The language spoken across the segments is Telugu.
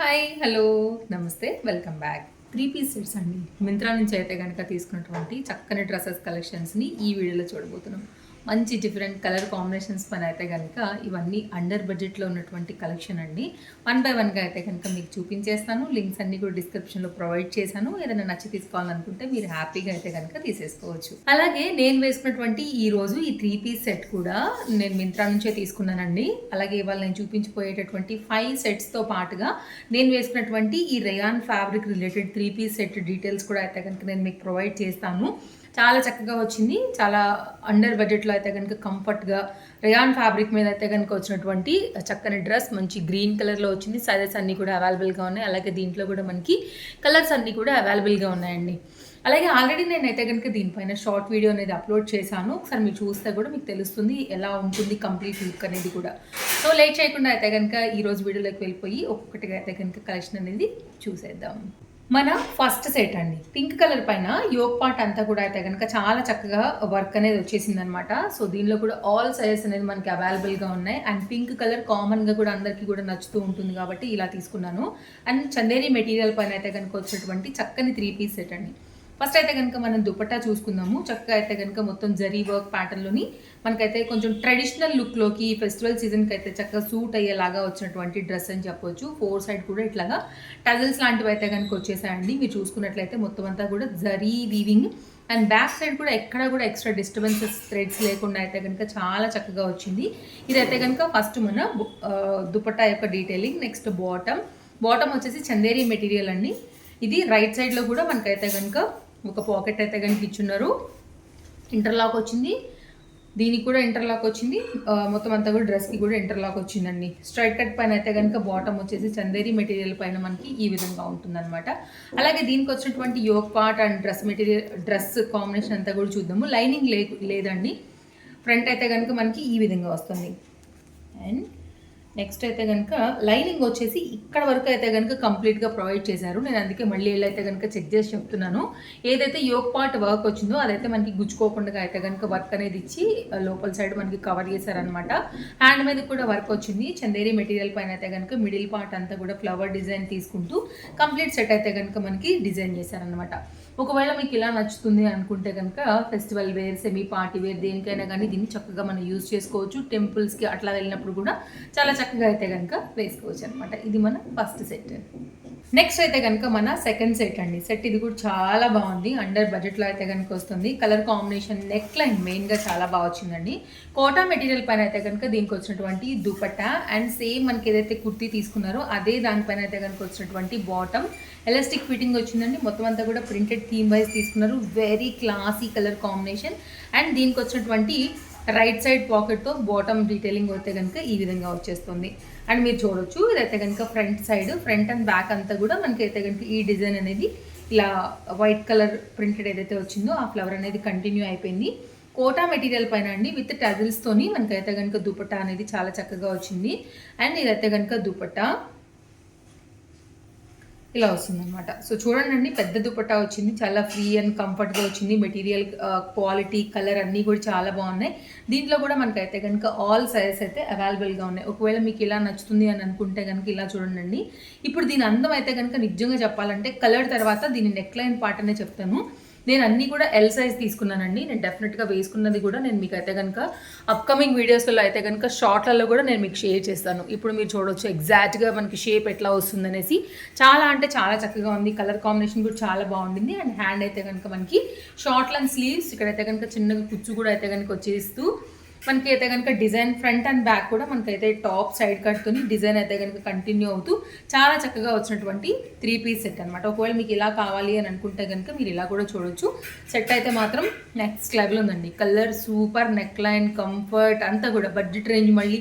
హాయ్ హలో నమస్తే వెల్కమ్ బ్యాక్ 3 పీస్ సెట్స్ అండి. మింత్రా నుంచి అయితే కనుక తీసుకున్నటువంటి చక్కని డ్రెస్సెస్ కలెక్షన్స్ని ఈ వీడియోలో చూడబోతున్నాం. మంచి డిఫరెంట్ కలర్ కాంబినేషన్స్ పని అయితే కనుక ఇవన్నీ అండర్ బడ్జెట్లో ఉన్నటువంటి కలెక్షన్ అండి. 1 బై 1గా అయితే కనుక మీకు చూపించేస్తాను. లింక్స్ అన్నీ కూడా డిస్క్రిప్షన్లో ప్రొవైడ్ చేశాను. ఏదైనా నచ్చి తీసుకోవాలనుకుంటే మీరు హ్యాపీగా అయితే కనుక తీసేసుకోవచ్చు. అలాగే నేను వేసుకున్నటువంటి ఈ రోజు ఈ 3 పీస్ సెట్ కూడా నేను మింత్రా నుంచే తీసుకున్నానండి. అలాగే ఇవాళ నేను చూపించిపోయేటటువంటి 5 సెట్స్తో పాటుగా నేను వేసుకున్నటువంటి ఈ rayon fabric related 3 piece set details కూడా అయితే కనుక నేను మీకు ప్రొవైడ్ చేస్తాను. చాలా చక్కగా వచ్చింది. చాలా అండర్ బడ్జెట్లో అయితే కనుక కంఫర్ట్గా రేయాన్ ఫ్యాబ్రిక్ మీద అయితే కనుక వచ్చినటువంటి చక్కని డ్రెస్ మంచి గ్రీన్ కలర్లో వచ్చింది. సైజెస్ అన్నీ కూడా అవైలబుల్గా ఉన్నాయి. అలాగే దీంట్లో కూడా మనకి కలర్స్ అన్నీ కూడా అవైలబుల్గా ఉన్నాయండి. అలాగే ఆల్రెడీ నేనైతే కనుక దీనిపైన షార్ట్ వీడియో అనేది అప్లోడ్ చేశాను. ఒకసారి మీరు చూస్తే కూడా మీకు తెలుస్తుంది ఎలా ఉంటుంది కంప్లీట్ లుక్ అనేది కూడా. సో లేట్ చేయకుండా అయితే కనుక ఈరోజు వీడియోలోకి వెళ్ళిపోయి ఒక్కొక్కటిగా అయితే కనుక కలెక్షన్ అనేది చూసేద్దాం. మన ఫస్ట్ సెట్ అండి, పింక్ కలర్ పైన యోక్ పార్ట్ అంతా కూడా అయితే కనుక చాలా చక్కగా వర్క్ అనేది వచ్చేసింది అనమాట. సో దీనిలో కూడా ఆల్ సైజెస్ అనేది మనకి అవైలబుల్గా ఉన్నాయి. అండ్ పింక్ కలర్ కామన్గా కూడా అందరికీ కూడా నచ్చుతూ ఉంటుంది కాబట్టి ఇలా తీసుకున్నాను. అండ్ చందేరి మెటీరియల్ పైన అయితే కనుక వచ్చేటువంటి చక్కని 3 పీస్ సెట్ అండి. ఫస్ట్ అయితే కనుక మనం దుపట్టా చూసుకుందాము. చక్కగా అయితే కనుక మొత్తం జరీ వర్క్ ప్యాటర్న్లోని మనకైతే కొంచెం ట్రెడిషనల్ లుక్లోకి ఫెస్టివల్ సీజన్కి అయితే చక్కగా సూట్ అయ్యేలాగా వచ్చినటువంటి డ్రెస్ అని చెప్పొచ్చు. 4 సైడ్ కూడా ఇట్లాగా టజల్స్ లాంటివి అయితే కనుక వచ్చేసాయండి. మీరు చూసుకున్నట్లయితే మొత్తం అంతా కూడా zari weaving and back side కూడా ఎక్కడ కూడా ఎక్స్ట్రా డిస్టర్బెన్సెస్ థ్రెడ్స్ లేకుండా అయితే కనుక చాలా చక్కగా వచ్చింది. ఇదైతే కనుక ఫస్ట్ మన దుపట్టా యొక్క డీటెయిలింగ్. నెక్స్ట్ బాటమ్ వచ్చేసి చందేరి మెటీరియల్ అండి. ఇది రైట్ సైడ్లో కూడా మనకైతే కనుక ఒక పాకెట్ అయితే కనుక ఇచ్చున్నారు. ఇంటర్లాక్ వచ్చింది, దీనికి కూడా ఇంటర్లాక్ వచ్చింది. మొత్తం అంతా కూడా డ్రెస్కి కూడా ఇంటర్లాక్ వచ్చిందండి. స్ట్రైట్ కట్ పైన అయితే కనుక బాటమ్ వచ్చేసి చందేరి మెటీరియల్ పైన మనకి ఈ విధంగా ఉంటుందన్నమాట. అలాగే దీనికి వచ్చినటువంటి yoke part and dress combination అంతా కూడా చూద్దాము. లైనింగ్ లేదండి. ఫ్రంట్ అయితే కనుక మనకి ఈ విధంగా వస్తుంది. అండ్ నెక్స్ట్ అయితే కనుక లైనింగ్ వచ్చేసి ఇక్కడ వరకు అయితే కనుక కంప్లీట్గా ప్రొవైడ్ చేశారు. నేను అందుకే మళ్ళీ అయితే కనుక చెక్ చేసి చెప్తున్నాను. ఏదైతే యోక్ పార్ట్ వర్క్ వచ్చిందో అదైతే మనకి గుచ్చుకోకుండా అయితే కనుక వర్క్ అనేది ఇచ్చి లోపల సైడ్ మనకి కవర్ చేశారనమాట. హ్యాండ్ మీద కూడా వర్క్ వచ్చింది. చందేరి మెటీరియల్ పైన అయితే కనుక మిడిల్ పార్ట్ అంతా కూడా ఫ్లవర్ డిజైన్ తీసుకుంటూ కంప్లీట్ సెట్ అయితే కనుక మనకి డిజైన్ చేశారనమాట. ఒకవేళ మీకు ఇలా నచ్చుతుంది అనుకుంటే కనుక festival wear, semi party wear దేనికైనా కానీ దీన్ని చక్కగా మనం యూజ్ చేసుకోవచ్చు. టెంపుల్స్కి అట్లా వెళ్ళినప్పుడు కూడా చాలా చక్కగా అయితే కనుక వేసుకోవచ్చు అనమాట. ఇది మన ఫస్ట్ సెట్. నెక్స్ట్ అయితే కనుక మన సెకండ్ సెట్ అండి. సెట్ ఇది కూడా చాలా బాగుంది. అండర్ బడ్జెట్లో అయితే కనుక వస్తుంది. కలర్ కాంబినేషన్, నెక్ లైన్ మెయిన్గా చాలా బాగా వచ్చిందండి. కోటా మెటీరియల్ పైన అయితే కనుక దీనికి వచ్చినటువంటి దుపట్టా అండ్ సేమ్ మనకి ఏదైతే కుర్తీ తీసుకున్నారో అదే దానిపైన అయితే కనుక వచ్చినటువంటి బాటమ్ ఎలాస్టిక్ ఫిట్టింగ్ వచ్చిందండి. మొత్తం అంతా కూడా ప్రింటెడ్ థీమ్ వైజ్ తీసుకున్నారు. Very classy colour combination. And దీనికి వచ్చినటువంటి రైట్ సైడ్ పాకెట్తో బాటమ్ డీటెయిలింగ్ అయితే కనుక ఈ విధంగా వచ్చేస్తుంది. అండ్ మీరు చూడొచ్చు ఇదైతే కనుక ఫ్రంట్ అండ్ బ్యాక్ అంతా కూడా మనకైతే కనుక ఈ డిజైన్ అనేది ఇలా వైట్ కలర్ ప్రింటెడ్ ఏదైతే వచ్చిందో ఆ ఫ్లవర్ అనేది కంటిన్యూ అయిపోయింది. కోటా మెటీరియల్ పైన అండి విత్ టజిల్స్తోని మనకైతే కనుక దుపట్టా అనేది చాలా చక్కగా వచ్చింది. అండ్ ఇదైతే కనుక దుపట్టా ఇలా వస్తుందన్నమాట. సో చూడండి, పెద్ద దుపట్టా వచ్చింది. చాలా ఫ్రీ అండ్ కంఫర్ట్గా వచ్చింది. మెటీరియల్ క్వాలిటీ, కలర్ అన్నీ కూడా చాలా బాగున్నాయి. దీంట్లో కూడా మనకైతే కనుక ఆల్ సైజెస్ అయితే అవైలబుల్గా ఉన్నాయి. ఒకవేళ మీకు ఇలా నచ్చుతుంది అని అనుకుంటే కనుక ఇలా చూడండి. ఇప్పుడు దీని అందం అయితే కనుక నిజంగా చెప్పాలంటే కలర్ తర్వాత దీని నెక్ లైన్ పార్ట్ అనే చెప్తాను. నేను అన్నీ కూడా ఎల్ సైజ్ తీసుకున్నానండి. నేను డెఫినెట్గా వేసుకున్నది కూడా నేను మీకు అయితే కనుక అప్కమింగ్ వీడియోస్లో అయితే కనుక షార్ట్లలో కూడా నేను మీకు షేర్ చేస్తాను. ఇప్పుడు మీరు చూడవచ్చు ఎగ్జాక్ట్గా మనకి షేప్ ఎట్లా వస్తుందనేసి. చాలా అంటే చాలా చక్కగా ఉంది. కలర్ కాంబినేషన్ కూడా చాలా బాగుండింది. అండ్ హ్యాండ్ అయితే కనుక మనకి షార్ట్ లెంత్ స్లీవ్స్, ఇక్కడైతే కనుక చిన్నగా కుచ్చు కూడా అయితే కనుక వచ్చేస్తూ మనకి అయితే కనుక డిజైన్ ఫ్రంట్ అండ్ బ్యాక్ కూడా మనకైతే టాప్ సైడ్ కట్తోని డిజైన్ అయితే కనుక కంటిన్యూ అవుతూ చాలా చక్కగా వచ్చినటువంటి 3 పీస్ సెట్ అనమాట. ఒకవేళ మీకు ఇలా కావాలి అని అనుకుంటే కనుక మీరు ఇలా కూడా చూడొచ్చు. సెట్ అయితే మాత్రం నెక్స్ట్ లెవెల్ ఉందండి. Colour super, neck line, comfort అంతా కూడా బడ్జెట్ రేంజ్. మళ్ళీ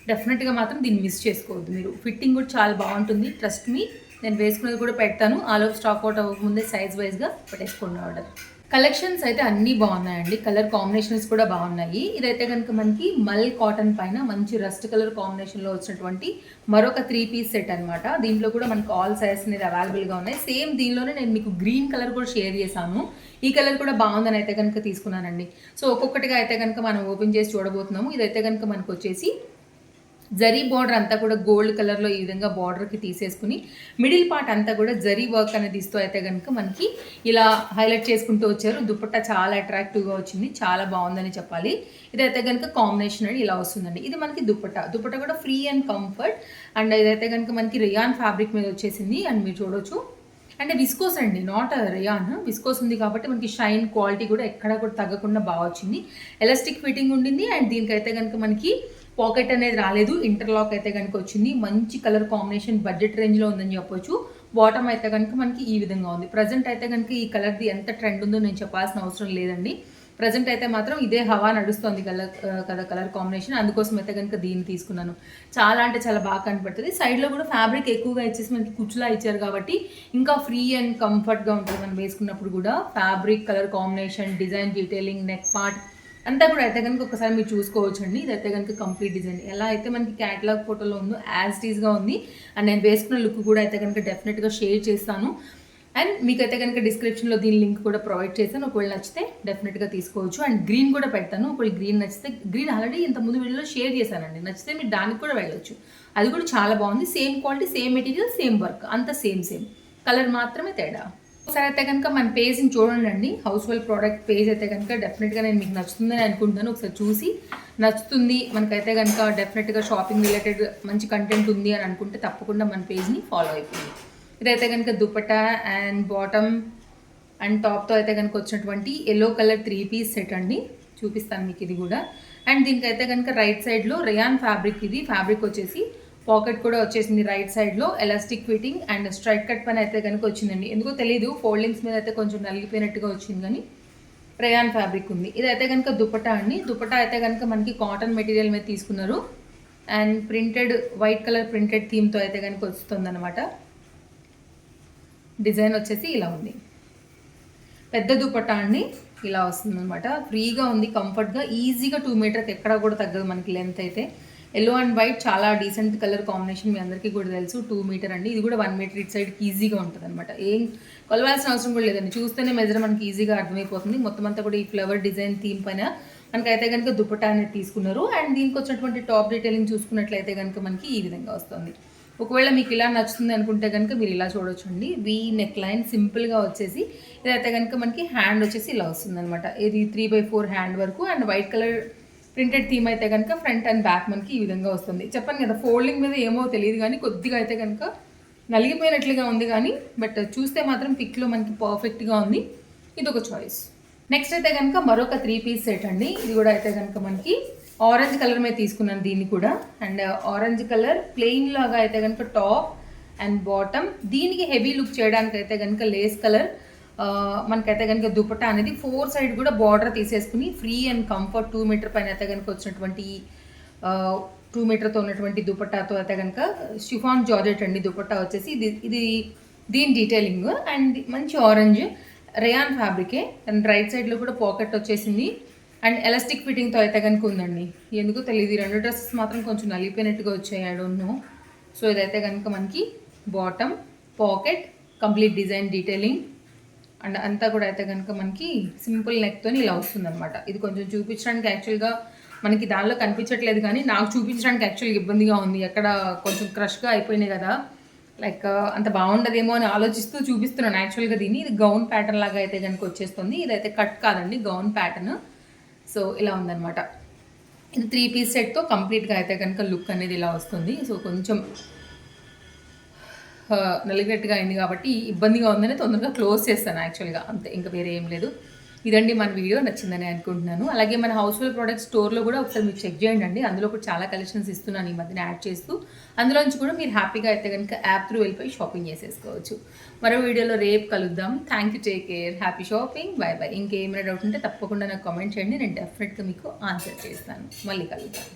డెఫినెట్గా మాత్రం దీన్ని మిస్ చేసుకోవద్దు మీరు. ఫిట్టింగ్ కూడా చాలా బాగుంటుంది. ట్రస్ట్ మీ, నేను వేసుకునేది కూడా పెడతాను. ఆల్ ఓవర్ స్టాక్ అవుట్ అవ్వకముందే సైజ్ వైజ్గా పెట్టేసుకోండి ఆర్డర్. కలెక్షన్స్ అయితే అన్నీ బాగున్నాయండి. కలర్ కాంబినేషన్స్ కూడా బాగున్నాయి. ఇదైతే కనుక మనకి మల్ కాటన్ పైన మంచి రస్ట్ కలర్ కాంబినేషన్లో వచ్చినటువంటి మరొక 3 పీస్ సెట్ అనమాట. దీంట్లో కూడా మనకు ఆల్ సైజెస్ అనేది అవైలబుల్గా ఉన్నాయి. సేమ్ దీనిలోనే నేను మీకు గ్రీన్ కలర్ కూడా షేర్ చేశాను. ఈ కలర్ కూడా బాగుందని అయితే కనుక తీసుకున్నానండి. సో ఒక్కొక్కటిగా అయితే కనుక మనం ఓపెన్ చేసి చూడబోతున్నాము. ఇదైతే కనుక మనకు వచ్చేసి జరీ బార్డర్ అంతా కూడా గోల్డ్ కలర్లో ఈ విధంగా బార్డర్కి తీసేసుకుని మిడిల్ పార్ట్ అంతా కూడా జరీ వర్క్ అనేది ఇస్తూ అయితే కనుక మనకి ఇలా హైలైట్ చేసుకుంటూ వచ్చారు. దుపట్టా చాలా అట్రాక్టివ్గా వచ్చింది, చాలా బాగుందని చెప్పాలి. ఇదైతే కనుక కాంబినేషన్ అని ఇలా వస్తుందండి. ఇది మనకి దుపట్టా కూడా ఫ్రీ అండ్ కంఫర్ట్. అండ్ ఇదైతే కనుక మనకి రియాన్ ఫ్యాబ్రిక్ మీద వచ్చేసింది. అండ్ మీరు చూడొచ్చు, అంటే విస్కోస్ అండి, నాట్ రియాన్. విస్కోస్ ఉంది కాబట్టి మనకి షైన్ క్వాలిటీ కూడా ఎక్కడ కూడా తగ్గకుండా బాగా వచ్చింది. ఎలాస్టిక్ ఫిట్టింగ్ ఉండింది. అండ్ దీనికైతే కనుక మనకి పాకెట్ అనేది రాలేదు, ఇంటర్లాక్ అయితే కనుక వచ్చింది. మంచి కలర్ కాంబినేషన్, బడ్జెట్ రేంజ్లో ఉందని చెప్పొచ్చు. బాటమ్ అయితే కనుక మనకి ఈ విధంగా ఉంది. ప్రజెంట్ అయితే కనుక ఈ కలర్ది ఎంత ట్రెండ్ ఉందో నేను చెప్పాల్సిన అవసరం లేదండి. ప్రజెంట్ అయితే మాత్రం ఇదే హవా నడుస్తుంది కలర్ కాంబినేషన్. అందుకోసం అయితే కనుక దీన్ని తీసుకున్నాను. చాలా అంటే చాలా బాగా కనపడుతుంది. సైడ్లో కూడా ఫ్యాబ్రిక్ ఎక్కువగా ఇచ్చేసి మనకి కుచ్చులా ఇచ్చారు కాబట్టి ఇంకా ఫ్రీ అండ్ కంఫర్ట్గా ఉంటుంది మనం వేసుకున్నప్పుడు కూడా. Fabric, colour combination, design, detailing, neck part అంతా కూడా అయితే కనుక ఒకసారి మీరు చూసుకోవచ్చు అండి. ఇదైతే కనుక కంప్లీట్ డిజైన్ ఎలా అయితే మనకి క్యాటలాగ్ ఫోటోలో ఉందో యాజ్ టీజ్గా ఉంది. అండ్ నేను వేసుకున్న లుక్ కూడా అయితే కనుక డెఫినెట్గా షేర్ చేస్తాను. అండ్ మీకైతే కనుక డిస్క్రిప్షన్లో దీని లింక్ కూడా ప్రొవైడ్ చేస్తాను. ఒకవేళ నచ్చితే డెఫినెట్గా తీసుకోవచ్చు. అండ్ గ్రీన్ కూడా పెడతాను. ఒకవేళ గ్రీన్ నచ్చితే, గ్రీన్ ఆల్రెడీ ఇంతకుముందు వీడియోలో షేర్ చేశానండి, నచ్చితే మీరు దానికి కూడా వెళ్ళొచ్చు. అది కూడా చాలా బాగుంది. Same quality, same material, same work, అంతా సేమ్ కలర్ మాత్రమే తేడా. ఒకసారి అయితే కనుక మన పేజ్ని చూడండి. హౌస్ హోల్డ్ ప్రోడక్ట్ పేజ్ అయితే కనుక డెఫినెట్గా నేను మీకు నచ్చుతుందని అనుకుంటున్నాను. ఒకసారి చూసి నచ్చుతుంది మనకైతే కనుక డెఫినెట్గా షాపింగ్ రిలేటెడ్ మంచి కంటెంట్ ఉంది అని అనుకుంటే తప్పకుండా మన పేజ్ని ఫాలో అయిపోయింది. ఇదైతే కనుక దుపట్టా అండ్ బాటమ్ అండ్ టాప్తో అయితే కనుక వచ్చినటువంటి ఎల్లో కలర్ 3 పీస్ సెట్ అండి. చూపిస్తాను మీకు ఇది కూడా. అండ్ దీనికైతే కనుక రైట్ సైడ్లో రియాన్ ఫ్యాబ్రిక్, ఇది ఫ్యాబ్రిక్ వచ్చేసి పాకెట్ కూడా వచ్చేసింది. రైట్ సైడ్లో elastic fitting and straight cut పైన అయితే కనుక వచ్చిందండి. ఎందుకో తెలీదు, ఫోల్డింగ్స్ మీద అయితే కొంచెం నలిగిపోయినట్టుగా వచ్చింది, కానీ రేయాన్ ఫ్యాబ్రిక్ ఉంది. ఇదైతే కనుక దుపట్టా అండి. దుపట్టా అయితే కనుక మనకి కాటన్ మెటీరియల్ మీద తీసుకున్నారు. And printed, white colour printed థీమ్తో అయితే కనుక వస్తుంది అనమాట. డిజైన్ వచ్చేసి ఇలా ఉంది. పెద్ద దుపట్టా అండి, ఇలా వస్తుంది అనమాట. ఫ్రీగా ఉంది, కంఫర్ట్గా, ఈజీగా 2 మీటర్కి ఎక్కడ కూడా తగ్గదు మనకి లెంత్ అయితే. ఎల్లో అండ్ వైట్ చాలా డీసెంట్ కలర్ కాంబినేషన్, మీ అందరికీ కూడా తెలుసు. 2 మీటర్ అండి. ఇది కూడా 1 మీటర్ ఇటు సైడ్కి ఈజీగా ఉంటుంది అనమాట. ఏం కొలవాల్సిన అవసరం కూడా లేదండి, చూస్తేనే మెజర్ మనకి ఈజీగా అర్థమైపోతుంది. మొత్తం అంతా కూడా ఈ ఫ్లవర్ డిజైన్ థీమ్ పైన మనకైతే కనుక దుపట్టా అనేది తీసుకున్నారు. అండ్ దీనికి వచ్చినటువంటి టాప్ డీటెయిలింగ్ చూసుకున్నట్లయితే కనుక మనకి ఈ విధంగా వస్తుంది. ఒకవేళ మీకు ఇలా నచ్చుతుంది అనుకుంటే కనుక మీరు ఇలా చూడొచ్చండి. వీ నెక్ లైన్ సింపుల్గా వచ్చేసి, ఇదైతే కనుక మనకి హ్యాండ్ వచ్చేసి ఇలా వస్తుంది అనమాట. ఇది 3/4 హ్యాండ్ వరకు. And white colour printed theme అయితే కనుక ఫ్రంట్ అండ్ బ్యాక్ మనకి ఈ విధంగా వస్తుంది. చెప్పాను కదా, ఫోల్డింగ్ మీద ఏమో తెలియదు కానీ కొద్దిగా అయితే కనుక నలిగిపోయినట్లుగా ఉంది, కానీ బట్ చూస్తే మాత్రం పిక్లో మనకి పర్ఫెక్ట్గా ఉంది. ఇది ఒక చాయిస్. నెక్స్ట్ అయితే కనుక మరొక 3 పీస్ సెట్ అండి. ఇది కూడా అయితే కనుక మనకి ఆరెంజ్ కలర్ మీద తీసుకున్నాను దీన్ని కూడా. అండ్ ఆరెంజ్ కలర్ ప్లెయిన్ లాగా అయితే కనుక టాప్ అండ్ బాటమ్. దీనికి హెవీ లుక్ చేయడానికి అయితే కనుక లేస్ కలర్ మనకైతే కనుక దుపట్టా అనేది 4 సైడ్ కూడా బార్డర్ తీసేసుకుని ఫ్రీ అండ్ కంఫర్ట్ 2 మీటర్ పైన అయితే కనుక వచ్చినటువంటి 2 మీటర్తో ఉన్నటువంటి దుపట్టాతో అయితే కనుక షిఫాన్ జార్జెట్ అండి దుపట్టా వచ్చేసి. ఇది దీని డీటెయిలింగ్. అండ్ మంచి ఆరెంజ్ రేయాన్ ఫ్యాబ్రికే. అండ్ రైట్ సైడ్లో కూడా పాకెట్ వచ్చేసింది. అండ్ ఎలాస్టిక్ ఫిట్టింగ్తో అయితే కనుక ఉందండి. ఎందుకో తెలియదు, ఈ 2 డ్రెస్సెస్ మాత్రం కొంచెం నలిగిపోయినట్టుగా వచ్చాయి, ఐ డోంట్ నో. సో ఇదైతే కనుక మనకి bottom, pocket, complete design detailing and అంతా కూడా అయితే కనుక మనకి సింపుల్ నెక్తో ఇలా వస్తుంది అనమాట. ఇది కొంచెం చూపించడానికి యాక్చువల్గా మనకి దానిలో కనిపించట్లేదు, కానీ నాకు చూపించడానికి యాక్చువల్గా ఇబ్బందిగా ఉంది. ఎక్కడ కొంచెం క్రష్గా అయిపోయినాయి కదా, లైక్ అంత బాగుండదేమో అని ఆలోచిస్తూ చూపిస్తున్నాను యాక్చువల్గా దీన్ని. ఇది గౌన్ ప్యాటర్న్ లాగా అయితే కనుక వచ్చేస్తుంది. ఇదైతే కట్ కాదండి, గౌన్ ప్యాటర్న్. సో ఇలా ఉందన్నమాట. ఇది 3 పీస్ సెట్తో కంప్లీట్గా అయితే కనుక లుక్ అనేది ఇలా వస్తుంది. సో కొంచెం నలిగినట్టుగా అయింది కాబట్టి ఇబ్బందిగా ఉందని తొందరగా క్లోజ్ చేస్తాను యాక్చువల్గా, అంతే, ఇంకా వేరే ఏం లేదు. ఇదండి మన వీడియో, నచ్చిందని అనుకుంటున్నాను. అలాగే మన హౌస్ హోల్డ్ ప్రోడక్ట్ స్టోర్లో కూడా ఒకసారి మీరు చెక్ చేయండి అండి. అందులో కూడా చాలా కలెక్షన్స్ ఇస్తున్నాను ఈ మధ్యన యాడ్ చేస్తూ. అందులోంచి కూడా మీరు హ్యాపీగా అయితే కనుక యాప్ త్రూ వెళ్ళిపోయి షాపింగ్ చేసేసుకోవచ్చు. మరో వీడియోలో రేపు కలుద్దాం. Thank you, take care, happy shopping, by by. ఇంకేమైనా డౌట్ ఉంటే తప్పకుండా నాకు కామెంట్ చేయండి, నేను డెఫినెట్గా మీకు ఆన్సర్ చేస్తాను. మళ్ళీ కలుద్దాం.